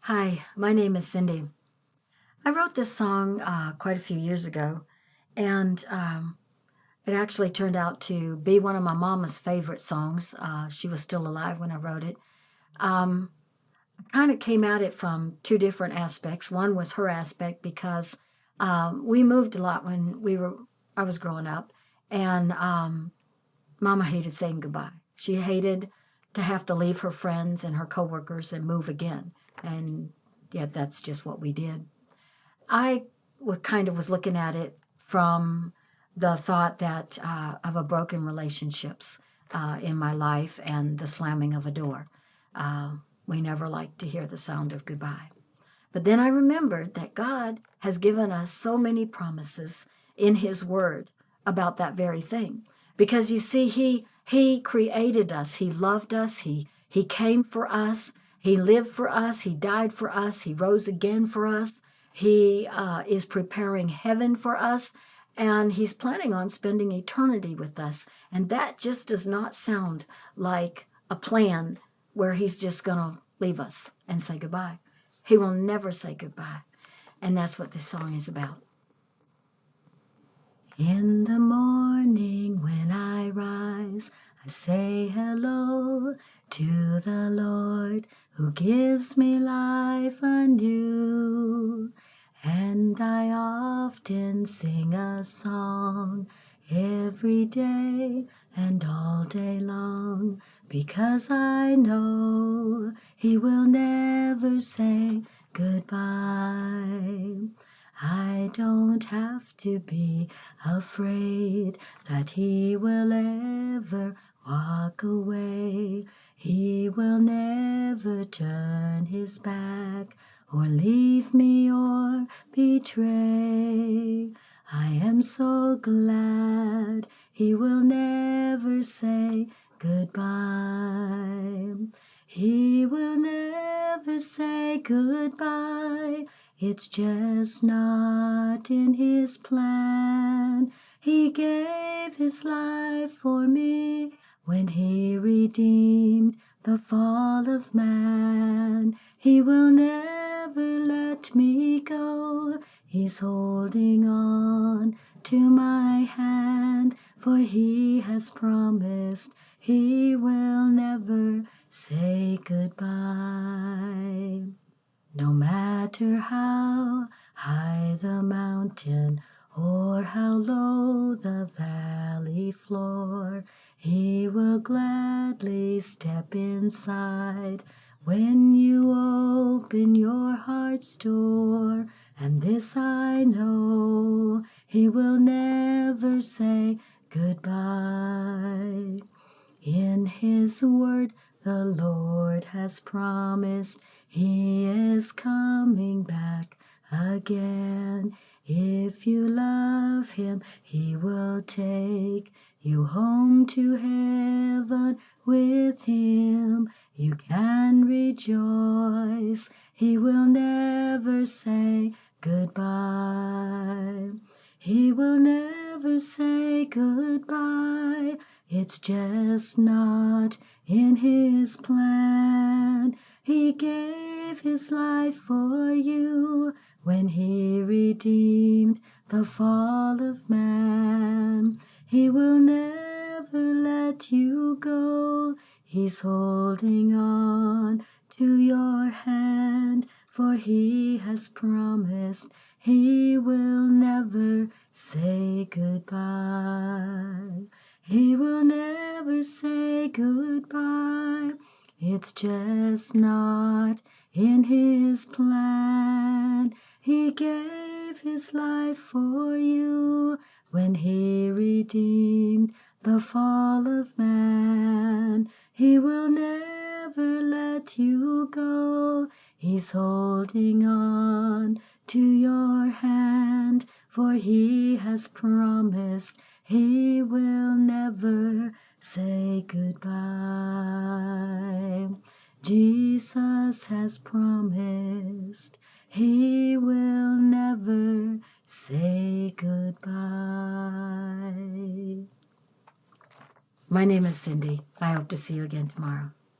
Hi, my name is Cindy. I wrote this song quite a few years ago, and it actually turned out to be one of my mama's favorite songs. She was still alive when I wrote it. Um, I kind of came at it from two different aspects. One was her aspect because we moved a lot when I was growing up, and Mama hated saying goodbye. She hated to have to leave her friends and her coworkers and move again, and yet that's just what we did. I kind of was looking at it from the thought that of a broken relationships in my life and the slamming of a door. We never liked to hear the sound of goodbye. But then I remembered that God has given us so many promises in His Word about that very thing. Because you see, He created us, He loved us, He came for us, He lived for us, He died for us, He rose again for us. He is preparing heaven for us, and He's planning on spending eternity with us. And that just does not sound like a plan where He's just going to leave us and say goodbye. He will never say goodbye. And that's what this song is about. In the morning when I rise, I say hello to the Lord who gives me life anew. And I often sing a song every day and all day long, because I know He will never say goodbye. I don't have to be afraid that He will ever walk away. He will never turn His back or leave me or betray. I am so glad He will never say goodbye. He will never say goodbye. It's just not in His plan. He gave His life for me when He redeemed the fall of man. He will never let me go. He's holding on to my hand, for He has promised He will never say goodbye. No matter how high the mountain or how low the valley floor, He will gladly step inside when you open your heart's door. And this I know, He will never say goodbye. In His word the Lord has promised He is coming back again. If you love Him, He will take you home to heaven with Him. You can rejoice. He will never say goodbye. He will never say goodbye. It's just not in His plan. He gave His life for you when He redeemed the fall of man. He will never let you go. He's holding on to your hand, for He has promised He will never say goodbye. He will never say goodbye. It's just not in His plan. He gave His life for you when He redeemed the fall of man. He will never let you go. He's holding on to your hand, for He has promised He will never say goodbye. Jesus has promised He will never say goodbye. My name is Cindy. I hope to see you again tomorrow.